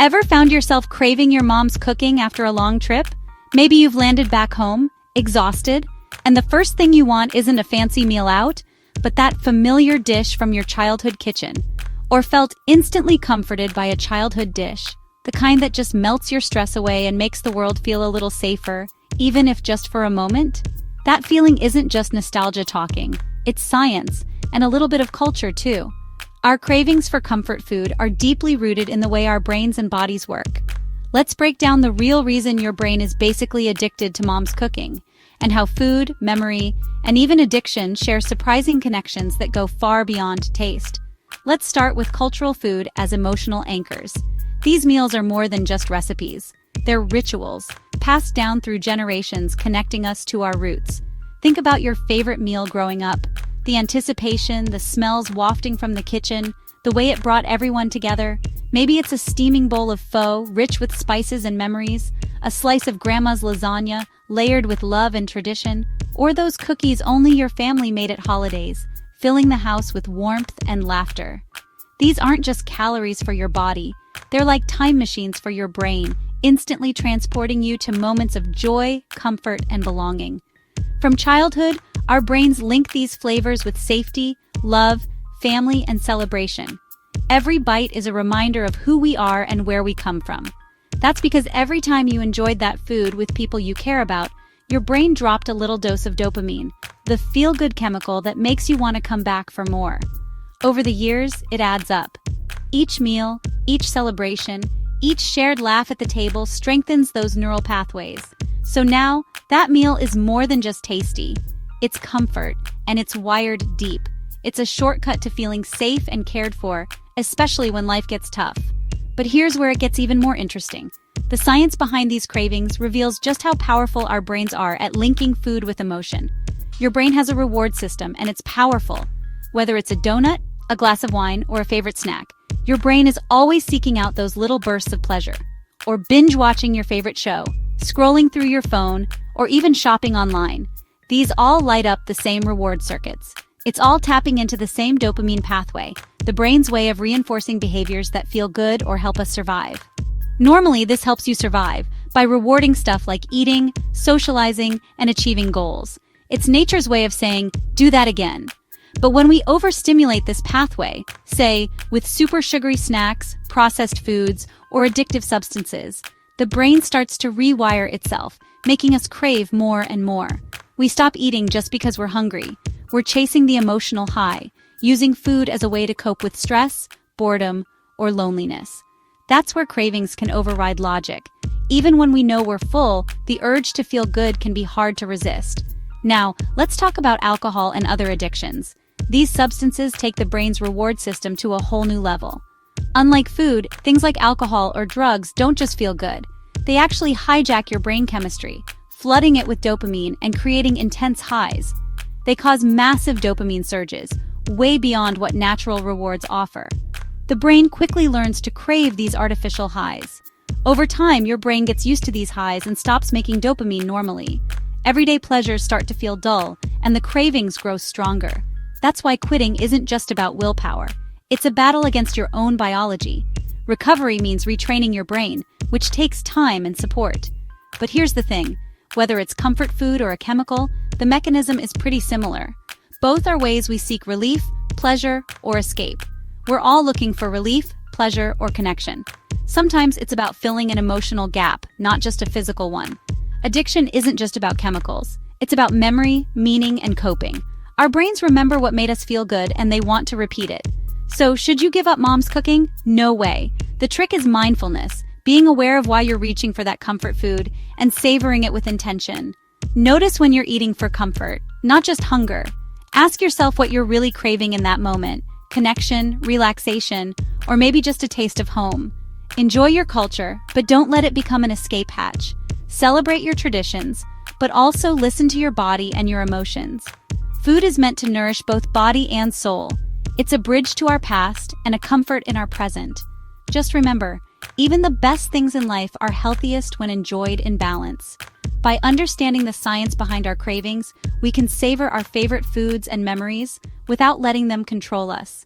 Ever found yourself craving your mom's cooking after a long trip? Maybe you've landed back home, exhausted, and the first thing you want isn't a fancy meal out, but that familiar dish from your childhood kitchen. Or felt instantly comforted by a childhood dish, the kind that just melts your stress away and makes the world feel a little safer, even if just for a moment? That feeling isn't just nostalgia talking, it's science, and a little bit of culture too. Our cravings for comfort food are deeply rooted in the way our brains and bodies work. Let's break down the real reason your brain is basically addicted to mom's cooking, and how food, memory, and even addiction share surprising connections that go far beyond taste. Let's start with cultural food as emotional anchors. These meals are more than just recipes. They're rituals, passed down through generations, connecting us to our roots. Think about your favorite meal growing up. The anticipation, the smells wafting from the kitchen, the way it brought everyone together. Maybe it's a steaming bowl of pho, rich with spices and memories, a slice of grandma's lasagna, layered with love and tradition, or those cookies only your family made at holidays, filling the house with warmth and laughter. These aren't just calories for your body, they're like time machines for your brain, instantly transporting you to moments of joy, comfort, and belonging. From childhood, our brains link these flavors with safety, love, family, and celebration. Every bite is a reminder of who we are and where we come from. That's because every time you enjoyed that food with people you care about, your brain dropped a little dose of dopamine, the feel-good chemical that makes you want to come back for more. Over the years, it adds up. Each meal, each celebration, each shared laugh at the table strengthens those neural pathways. So now, that meal is more than just tasty. It's comfort, and it's wired deep. It's a shortcut to feeling safe and cared for, especially when life gets tough. But here's where it gets even more interesting. The science behind these cravings reveals just how powerful our brains are at linking food with emotion. Your brain has a reward system, and it's powerful. Whether it's a donut, a glass of wine, or a favorite snack, your brain is always seeking out those little bursts of pleasure. Or binge-watching your favorite show, scrolling through your phone, or even shopping online. These all light up the same reward circuits. It's all tapping into the same dopamine pathway, the brain's way of reinforcing behaviors that feel good or help us survive. Normally, this helps you survive by rewarding stuff like eating, socializing, and achieving goals. It's nature's way of saying, do that again. But when we overstimulate this pathway, say, with super sugary snacks, processed foods, or addictive substances, the brain starts to rewire itself, making us crave more and more. We stop eating just because we're hungry. We're chasing the emotional high, using food as a way to cope with stress, boredom, or loneliness. That's where cravings can override logic. Even when we know we're full, the urge to feel good can be hard to resist. Now, let's talk about alcohol and other addictions. These substances take the brain's reward system to a whole new level. Unlike food, things like alcohol or drugs don't just feel good. They actually hijack your brain chemistry, flooding it with dopamine and creating intense highs. They cause massive dopamine surges, way beyond what natural rewards offer. The brain quickly learns to crave these artificial highs. Over time, your brain gets used to these highs and stops making dopamine normally. Everyday pleasures start to feel dull, and the cravings grow stronger. That's why quitting isn't just about willpower. It's a battle against your own biology. Recovery means retraining your brain, which takes time and support. But here's the thing. Whether it's comfort food or a chemical, the mechanism is pretty similar. Both are ways we seek relief, pleasure, or escape. We're all looking for relief, pleasure, or connection. Sometimes it's about filling an emotional gap, not just a physical one. Addiction isn't just about chemicals. It's about memory, meaning, and coping. Our brains remember what made us feel good, and they want to repeat it. So, should you give up mom's cooking? No way. The trick is mindfulness, being aware of why you're reaching for that comfort food, and savoring it with intention. Notice when you're eating for comfort, not just hunger. Ask yourself what you're really craving in that moment: connection, relaxation, or maybe just a taste of home. Enjoy your culture, but don't let it become an escape hatch. Celebrate your traditions, but also listen to your body and your emotions. Food is meant to nourish both body and soul. It's a bridge to our past and a comfort in our present. Just remember, even the best things in life are healthiest when enjoyed in balance. By understanding the science behind our cravings, we can savor our favorite foods and memories without letting them control us.